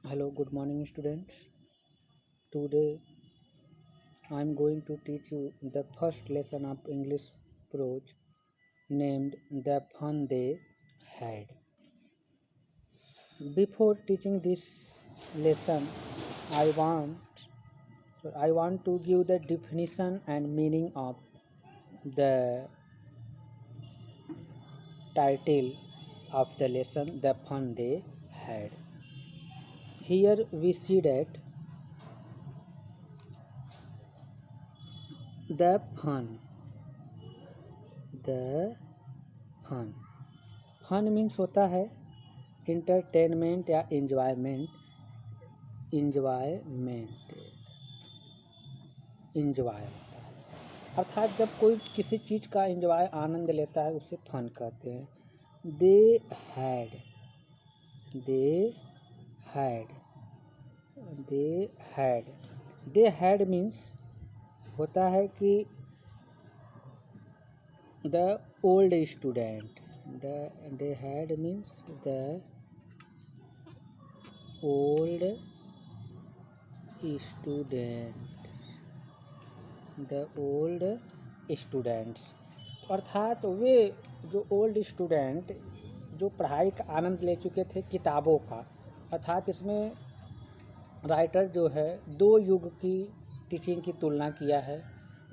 Hello, good morning, students. Today I am going to teach you the first lesson of English prose named The Fun They Had. Before teaching this lesson, I want to give the definition and meaning of the title of the lesson The Fun They Had. Here we see that the fun fun means होता है entertainment या enjoy होता है। अर्थात जब कोई किसी चीज़ का इंजॉय आनंद लेता है उसे फन कहते हैं। दे हैड मीन्स होता है कि the old student they had means the old students अर्थात वे जो ओल्ड स्टूडेंट जो पढ़ाई का आनंद ले चुके थे किताबों का। अर्थात इसमें राइटर जो है दो युग की टीचिंग की तुलना किया है।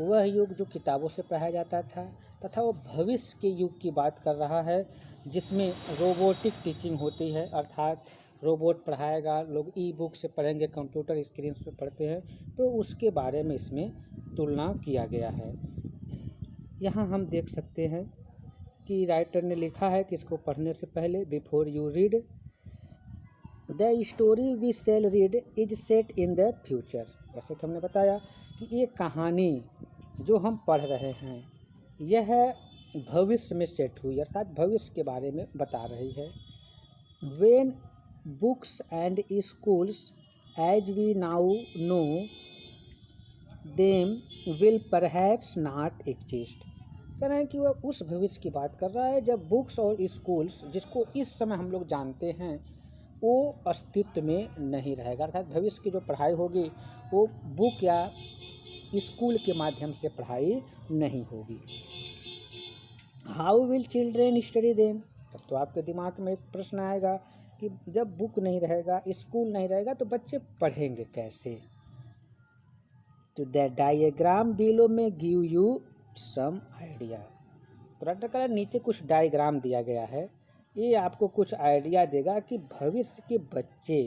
वह युग जो किताबों से पढ़ाया जाता था तथा वो भविष्य के युग की बात कर रहा है जिसमें रोबोटिक टीचिंग होती है। अर्थात रोबोट पढ़ाएगा, लोग ई बुक से पढ़ेंगे, कंप्यूटर स्क्रीन पे पढ़ते हैं, तो उसके बारे में इसमें तुलना किया गया है। यहाँ हम देख सकते हैं कि राइटर ने लिखा है कि इसको पढ़ने से पहले before you read the story we shall read is set in the future. जैसे कि हमने बताया कि ये कहानी जो हम पढ़ रहे हैं यह भविष्य में सेट हुई, अर्थात भविष्य के बारे में बता रही है। When books and schools as we now know them will perhaps not exist। कह रहे हैं कि वह उस भविष्य की बात कर रहा है जब बुक्स और स्कूल्स जिसको इस समय हम लोग जानते हैं वो अस्तित्व में नहीं रहेगा। अर्थात भविष्य की जो पढ़ाई होगी वो बुक या स्कूल के माध्यम से पढ़ाई नहीं होगी। How will children study then. तब तो आपके दिमाग में एक प्रश्न आएगा कि जब बुक नहीं रहेगा, स्कूल नहीं रहेगा, तो बच्चे पढ़ेंगे कैसे। तो द डायग्राम बिलो में गिव यू सम आइडिया। तो राइटर का नीचे कुछ डायग्राम दिया गया है, ये आपको कुछ आइडिया देगा कि भविष्य के बच्चे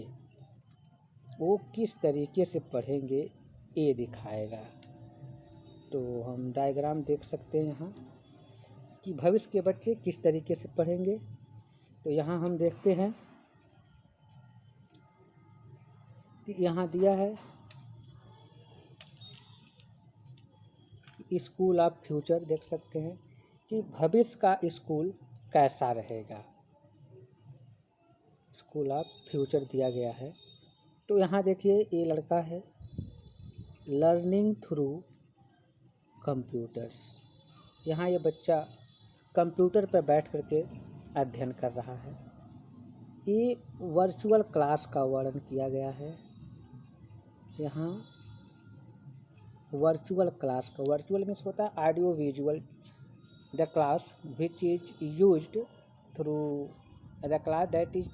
वो किस तरीके से पढ़ेंगे, ये दिखाएगा। तो हम डायग्राम देख सकते हैं यहाँ कि भविष्य के बच्चे किस तरीके से पढ़ेंगे। तो यहाँ हम देखते हैं कि यहाँ दिया है स्कूल ऑफ फ्यूचर। देख सकते हैं कि भविष्य का स्कूल कैसा रहेगा, स्कूल ऑफ फ्यूचर दिया गया है। तो यहाँ देखिए ये लड़का है, लर्निंग थ्रू कंप्यूटर्स। यहाँ ये बच्चा कंप्यूटर पर बैठ करके अध्ययन कर रहा है। ये वर्चुअल क्लास का वर्णन किया गया है। यहाँ वर्चुअल क्लास का, वर्चुअल मीन्स होता है audio visual, the class which is used through the class that is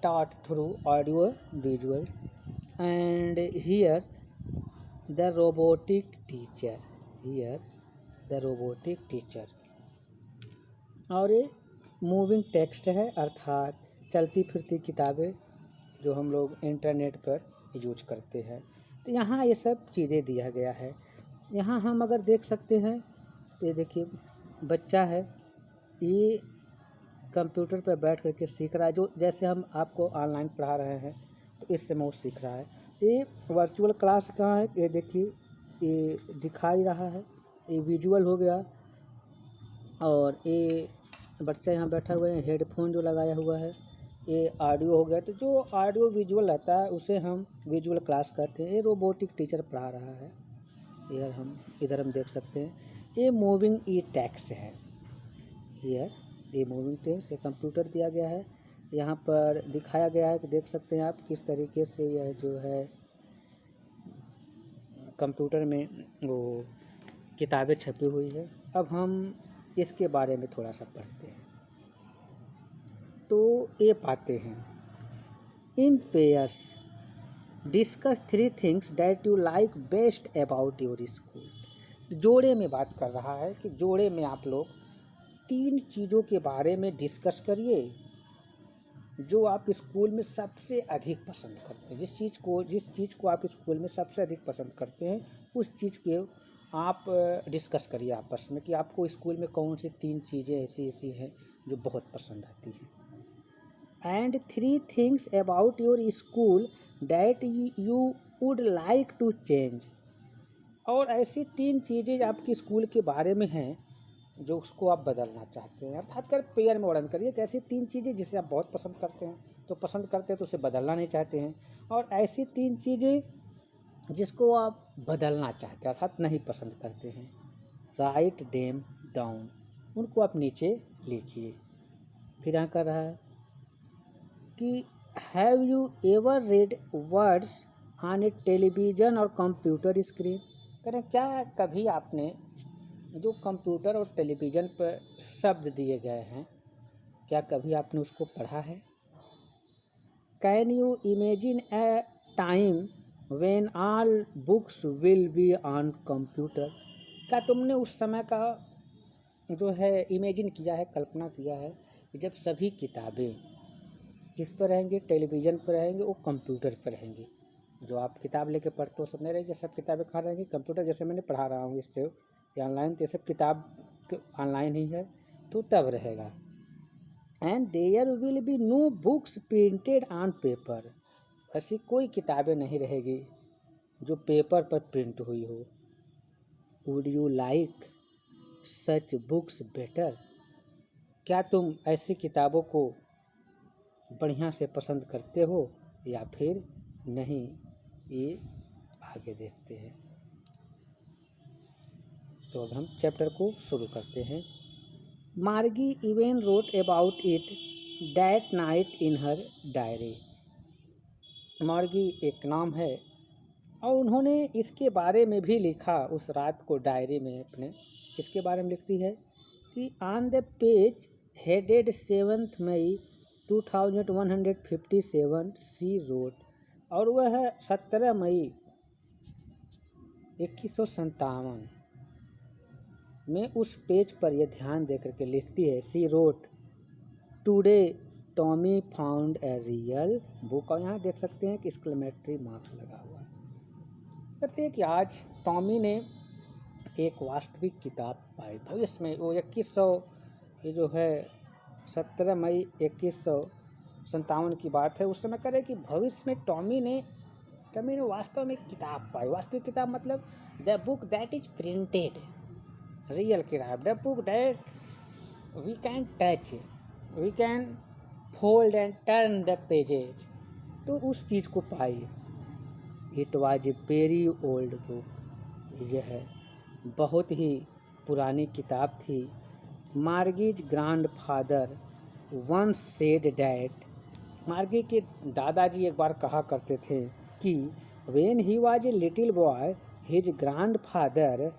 taught through audio visual and here the robotic teacher और ये मूविंग टेक्स्ट है, अर्थात चलती फिरती किताबें जो हम लोग इंटरनेट पर यूज करते हैं। तो यहाँ ये सब चीज़ें दिया गया है। यहाँ हम अगर देख सकते हैं तो ये देखिए बच्चा है, ये कंप्यूटर पर बैठ करके सीख रहा है। जो जैसे हम आपको ऑनलाइन पढ़ा रहे हैं तो इस समय वो सीख रहा है। ये वर्चुअल क्लास कहाँ है, ये देखिए ये दिखाई रहा है, ये विजुअल हो गया। और ये बच्चा यहाँ बैठा हुआ है, हेडफोन जो लगाया हुआ है, ये ऑडियो हो गया। तो जो ऑडियो विजुअल रहता है उसे हम विजुअल क्लास कहते हैं। ये रोबोटिक टीचर पढ़ा रहा है। इधर हम देख सकते हैं ये मूविंग ई टैक्स है। ये मूविंग टेक्स्ट, ये कंप्यूटर दिया गया है। यहाँ पर दिखाया गया है कि देख सकते हैं आप किस तरीके से यह जो है कंप्यूटर में वो किताबें छपी हुई है। अब हम इसके बारे में थोड़ा सा पढ़ते हैं। तो ये पाते हैं, इन pairs discuss 3 things that you like best about your school. जोड़े में बात कर रहा है कि जोड़े में आप लोग 3 चीज़ों के बारे में डिस्कस करिए जो आप स्कूल में सबसे अधिक पसंद करते हैं। जिस चीज़ को आप स्कूल में सबसे अधिक पसंद करते हैं उस चीज़ के आप डिस्कस करिए आपस में कि आपको स्कूल में कौन सी 3 चीज़ें ऐसी हैं जो बहुत पसंद आती हैं। And 3 things about your school that you would like to change. और ऐसी 3 चीज़ें आपकी स्कूल के बारे में हैं जो उसको आप बदलना चाहते हैं। अर्थात कर पेयर में वर्णन करिए कि ऐसी 3 चीज़ें जिसे आप बहुत पसंद करते हैं तो उसे बदलना नहीं चाहते हैं, और ऐसी 3 चीज़ें जिसको आप बदलना चाहते हैं अर्थात नहीं पसंद करते हैं। राइट देम डाउन, उनको आप नीचे लिखिए। फिर यहाँ कर रहा है कि have you ever read words on A television और कंप्यूटर स्क्रीन। करें क्या कभी आपने जो कंप्यूटर और टेलीविज़न पर शब्द दिए गए हैं क्या कभी आपने उसको पढ़ा है। Can you imagine A time when all books will be on computer. क्या तुमने उस समय का जो है इमेजिन किया है, कल्पना किया है कि जब सभी किताबें किस पर रहेंगी, टेलीविज़न पर रहेंगी, वो कंप्यूटर पर रहेंगी। जो आप किताब लेके पढ़ते हो सब नहीं रहेगी, सब किताबें कहाँ रहेंगी, कंप्यूटर। जैसे मैंने पढ़ा रहा हूँ इससे या ऑनलाइन, तो ये सब किताब ऑनलाइन ही है तो तब रहेगा। And there will be no books printed on paper. ऐसी कोई किताबें नहीं रहेगी जो पेपर पर प्रिंट हुई हो। Would you like such books better. क्या तुम ऐसी किताबों को बढ़िया से पसंद करते हो या फिर नहीं। ये आगे देखते हैं। तो अब हम चैप्टर को शुरू करते हैं। मार्गी even wrote about it that night in her diary. मार्गी एक नाम है और उन्होंने इसके बारे में भी लिखा उस रात को डायरी में अपने। इसके बारे में लिखती है कि on the page headed 7 May 2157 she wrote. और वह 17 मई 2157 में उस पेज पर यह ध्यान देकर के लिखती है, she wrote today Tommy found a real book. और यहाँ देख सकते हैं कि एक्सक्लेमेटरी मार्क्स लगा हुआ है। कहते हैं कि आज टॉमी ने एक वास्तविक किताब पाई। भविष्य में वो 2100 ये जो है 17 मई 2157 की बात है। उस समय करें कि भविष्य में टॉमी ने वास्तव में किताब पाई। वास्तविक किताब मतलब the book that is printed, रियल किताब, the book that we can touch, we can fold and turn the pages. तो उस चीज़ को पाई। It was a very old book. यह बहुत ही पुरानी किताब थी। Margie's grandfather once said that. Margie के दादाजी एक बार कहा करते थे कि when he was a little boy his grandfather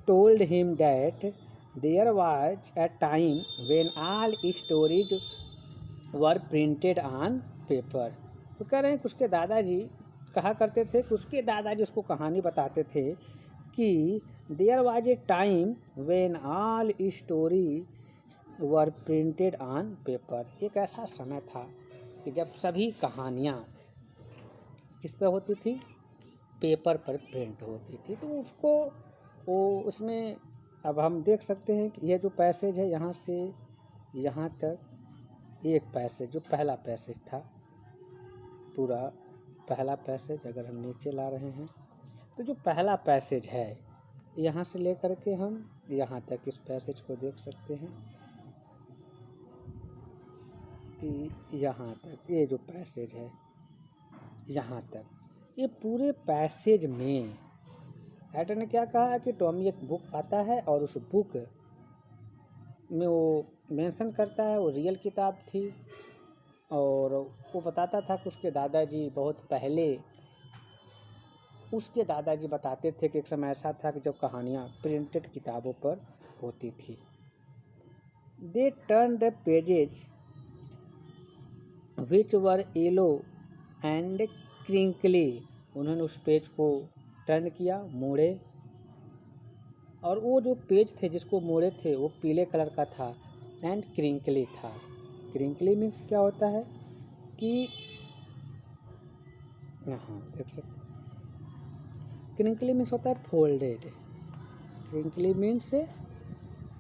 told him that there was a time when all stories were printed on paper. तो कह रहे हैं कि उसके दादाजी कहा करते थे कि उसके दादाजी उसको कहानी बताते थे कि there was a time when all story were printed on paper. एक ऐसा समय था कि जब सभी कहानियाँ किस पे होती थी, पेपर पर प्रिंट होती थी। तो उसको वो उसमें अब हम देख सकते हैं कि यह जो पैसेज है यहाँ से यहाँ तक एक पैसेज, जो पहला पैसेज था, पूरा पहला पैसेज अगर हम नीचे ला रहे हैं तो जो पहला पैसेज है यहाँ से लेकर के हम यहाँ तक इस पैसेज को देख सकते हैं कि यहाँ तक ये जो पैसेज है यहाँ तक, ये पूरे पैसेज में राइटर ने क्या कहा कि टॉमी एक बुक पाता है और उस बुक में वो मेंशन करता है वो रियल किताब थी वो बताता था कि उसके दादाजी बहुत पहले उसके दादाजी बताते थे कि एक समय ऐसा था कि जब कहानियाँ प्रिंटेड किताबों पर होती थी। They turn the pages which were yellow and crinkly, उन्होंने उस पेज को टर्न किया, मोड़े, और वो जो पेज थे जिसको मोड़े थे वो पीले कलर का था, एंड क्रिंकली था। क्रिंकली मीन्स क्या होता है कि यहाँ देख सकते, क्रिंकली मीन्स होता है फोल्डेड। क्रिंकली मीन्स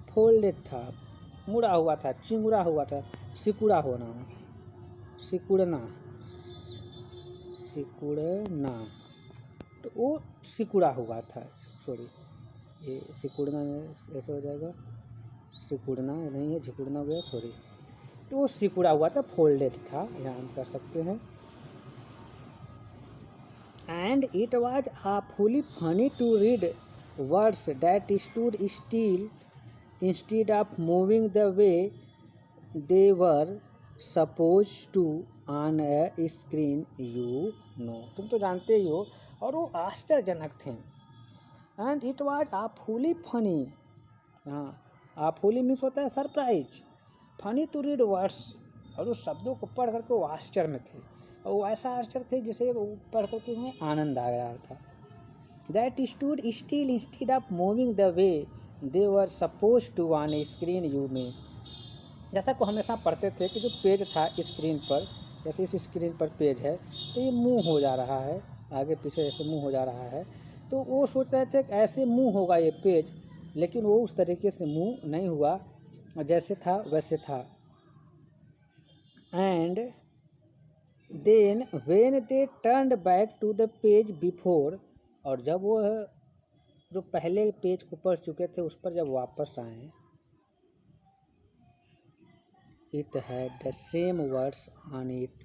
फोल्डेड था, मुड़ा हुआ था, चिंगुड़ा हुआ था, सिकुड़ा होना, सिकुड़ना, सिकुड़ना, तो वो सिकुड़ा हुआ था। सॉरी, ये सिकुड़ना ऐसे हो जाएगा, सिकुड़ना नहीं है, झिकुड़ना हो गया, सॉरी। तो वो सिकुड़ा हुआ था, फोल्डेड था, यहाँ हम कर सकते हैं। And it was awfully funny to read words that stood still instead of moving the way they were supposed to on a screen, you know। तुम तो जानते ही हो, और वो आश्चर्यजनक थे। And it was awfully funny, हाँ, awfully मीन्स होता है surprise, funny to read words, और उस शब्दों को पढ़ करके वो आश्चर्य में थे, और वो ऐसा आश्चर्य थे जिसे वो पढ़ करके उन्हें आनंद आ रहा था। That stood still instead of moving the way they were supposed to on a screen, you में। जैसा को हमेशा पढ़ते थे कि जो पेज था स्क्रीन पर, जैसे इस स्क्रीन पर पेज है तो ये मूव हो जा रहा है, आगे पीछे ऐसे मूव हो जा रहा है, तो वो सोच रहे थे कि ऐसे मूव होगा ये पेज, लेकिन वो उस तरीके से मूव नहीं हुआ, जैसे था वैसे था। And then when they turned back to the page before, और जब वो जो पहले पेज को पढ़ चुके थे उस पर जब वापस आए, it had the same words on it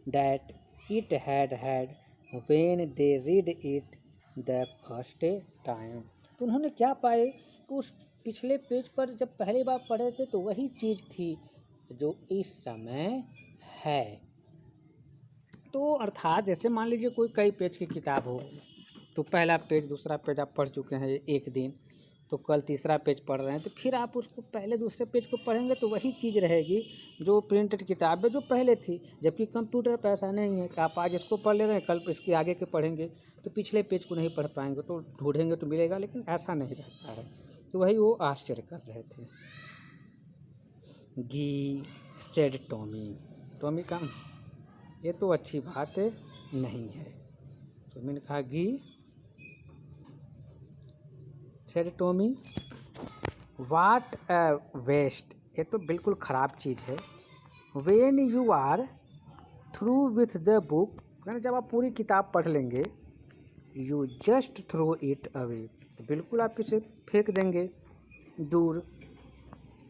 that it had had when they read it the first time. तो उन्होंने क्या पाए कि उस पिछले पेज पर जब पहली बार पढ़े थे तो वही चीज़ थी जो इस समय है। तो अर्थात जैसे मान लीजिए कोई कई पेज की किताब हो, तो पहला पेज दूसरा पेज आप पढ़ चुके हैं एक दिन, तो कल तीसरा पेज पढ़ रहे हैं, तो फिर आप उसको पहले दूसरे पेज को पढ़ेंगे तो वही चीज़ रहेगी जो प्रिंटेड किताब है जो पहले थी। जबकि कंप्यूटर पर ऐसा नहीं है कि आप आज इसको पढ़ ले रहे हैं, कल इसके आगे के पढ़ेंगे तो पिछले पेज को नहीं पढ़ पाएंगे, तो ढूंढेंगे तो मिलेगा, लेकिन ऐसा नहीं रहता है। तो वही वो आश्चर्य कर रहे थे। गी सेड टॉमी, टॉमी का ये तो अच्छी बात नहीं है, तो मैंने कहा gee said Tommy, what a waste, ये तो बिल्कुल ख़राब चीज़ है। When you are through with the book, यानी जब आप पूरी किताब पढ़ लेंगे, you just throw it away, तो बिल्कुल आप इसे फेंक देंगे दूर।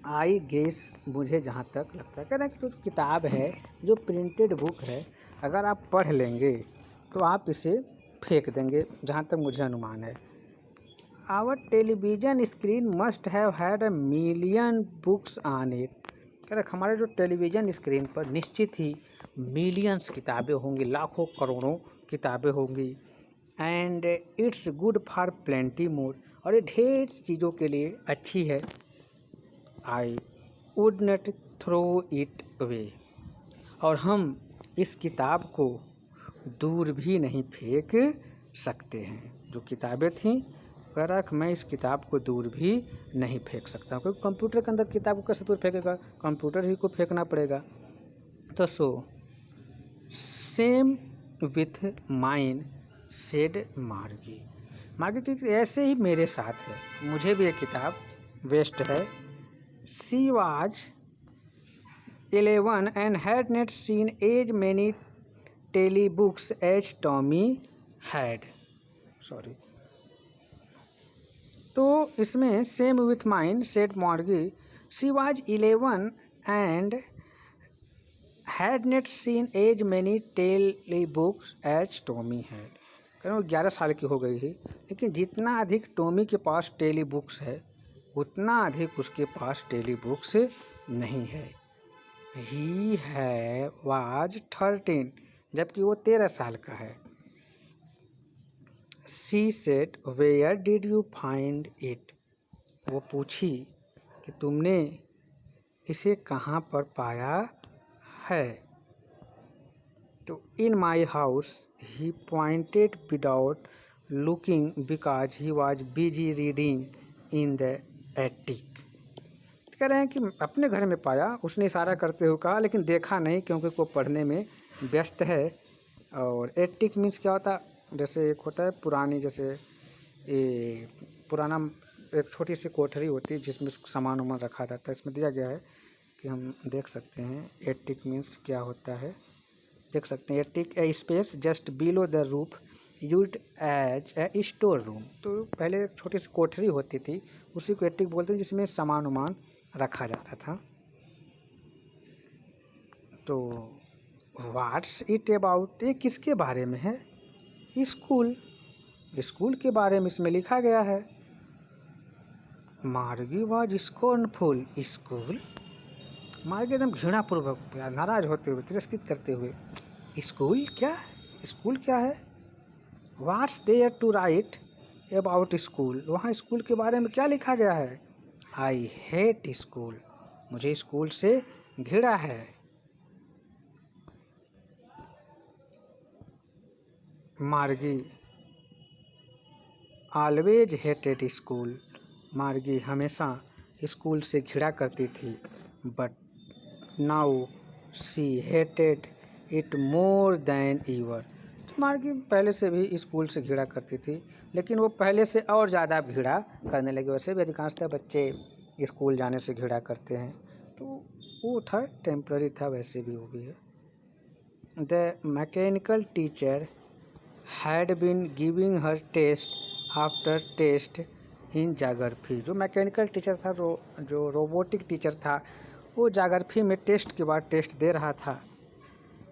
आई गेस, मुझे जहाँ तक लगता है, कह रहे हैं कि जो किताब है, जो प्रिंटेड बुक है, अगर आप पढ़ लेंगे तो आप इसे फेंक देंगे, जहाँ तक मुझे अनुमान है। Our television screen must have had a million books on it, कह रहे हमारे जो टेलीविज़न स्क्रीन पर निश्चित ही मिलियंस किताबें होंगी, लाखों करोड़ों किताबें होंगी। And it's good for plenty more, और ये ढेर चीज़ों के लिए अच्छी है। I would not throw it away, और हम इस किताब को दूर भी नहीं फेंक सकते हैं। जो किताबें थीं, कह रहा कि मैं इस किताब को दूर भी नहीं फेंक सकता, क्योंकि कंप्यूटर के अंदर किताब को कैसे दूर फेंकेगा, कंप्यूटर ही को फेंकना पड़ेगा। तो so same with mine said मार्गी, मार्गी की ऐसे ही मेरे साथ है, मुझे भी ये किताब वेस्ट है। She was 11 and had not seen as many telebooks as Tommy had, sorry. तो इसमें same with mine said Margie, she was 11 and had not seen as many telebooks as Tommy had, कह वो 11 साल की हो गई थी, लेकिन जितना अधिक टॉमी के पास टेली बुक्स है उतना अधिक उसके पास टेली बुक्स नहीं है। ही है वाज 13, जबकि वो 13 साल का है। She said where did you find it, वो पूछी कि तुमने इसे कहाँ पर पाया है। तो in my house he pointed without looking because he was busy reading in the attic. कह रहे हैं कि अपने घर में पाया, उसने इशारा करते हुए कहा, लेकिन देखा नहीं क्योंकि वो पढ़ने में व्यस्त है। और एटिक मीन्स क्या होता है, जैसे एक होता है पुरानी, जैसे ये पुराना एक छोटी सी कोठरी होती है जिसमें सामान वामान रखा जाता है। इसमें दिया गया है कि हम देख सकते हैं एटिक मीन्स क्या होता है, देख सकते हैं। Attic a space just below the roof used as a store room. तो पहले छोटी सी कोठरी होती थी, उसी को एटिक बोलते हैं, जिसमें सामान वामान रखा जाता था। तो व्हाट्स इट अबाउट, ये किसके बारे में है? स्कूल, स्कूल के बारे में इसमें लिखा गया है। मार्गी वाज स्cornful, स्कूल, मार्गी एकदम घृणापूर्वक, नाराज होते हुए, तिरस्कृत करते हुए, स्कूल क्या, स्कूल क्या है? What's there to write about school, वहाँ स्कूल के बारे में क्या लिखा गया है? आई हेट स्कूल, मुझे स्कूल से घृणा है। मार्गी ऑलवेज हेटेड स्कूल, मार्गी हमेशा स्कूल से घृणा करती थी। But now she hated it more than ever, मार्गी पहले से भी स्कूल से घृणा करती थी, लेकिन वो पहले से और ज़्यादा घृणा करने लगी। वैसे भी अधिकांशतः बच्चे स्कूल जाने से घृणा करते हैं, तो वो था टेम्पररी था, वैसे भी वो भी है। The mechanical teacher had been giving her test after test in geography, जो मैकेनिकल टीचर था, जो रोबोटिक टीचर था, वो जाग्राफी में टेस्ट के बाद टेस्ट दे रहा था।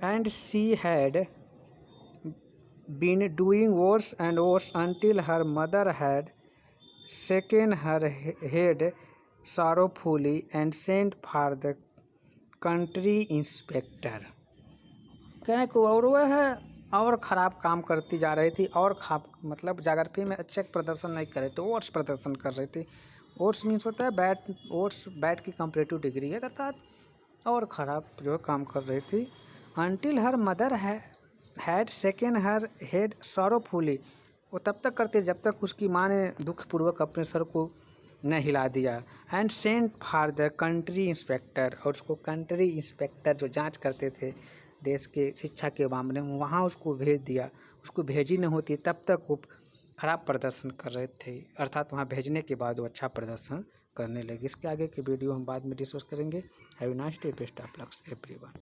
And she had been doing worse and worse until her mother had shaken her head sorrowfully and sent for the country inspector। कहने को और वह है और ख़राब काम करती जा रही थी, और मतलब जाग्राफी में अच्छे प्रदर्शन नहीं कर रहे थे, वर्स प्रदर्शन कर रही थी। वर्स मीन्स होता है बैड, वर्स बैड की कंपैरेटिव डिग्री है, अर्थात और ख़राब जो काम कर रही थी। until her mother had shaken her head sorrowfully, वो तब तक करती जब तक उसकी माँ ने दुखपूर्वक अपने सर को न हिला दिया। And sent for the country inspector, और उसको कंट्री इंस्पेक्टर जो जांच करते थे देश के शिक्षा के मामले में, वहाँ उसको भेज दिया। उसको भेजी नहीं होती तब तक वो खराब प्रदर्शन कर रहे थे, अर्थात वहाँ भेजने के बाद वो अच्छा प्रदर्शन करने लगे। इसके आगे की वीडियो हम बाद में डिस्कस करेंगे। Have a nice day, best of luck everyone.